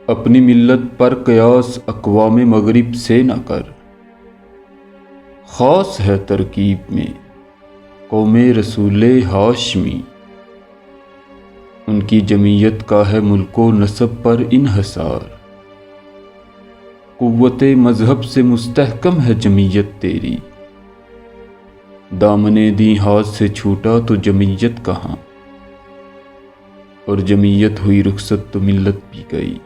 اپنی ملت پر قیاس اقوام مغرب سے نہ کر، خاص ہے ترکیب میں قوم رسول ہاشمی، ان کی جمعیت کا ہے ملک و نسب پر انحصار، قوت مذہب سے مستحکم ہے جمعیت تیری، دامن دیں ہاتھ سے چھوٹا تو جمعیت کہاں، اور جمعیت ہوئی رخصت تو ملت بھی گئی۔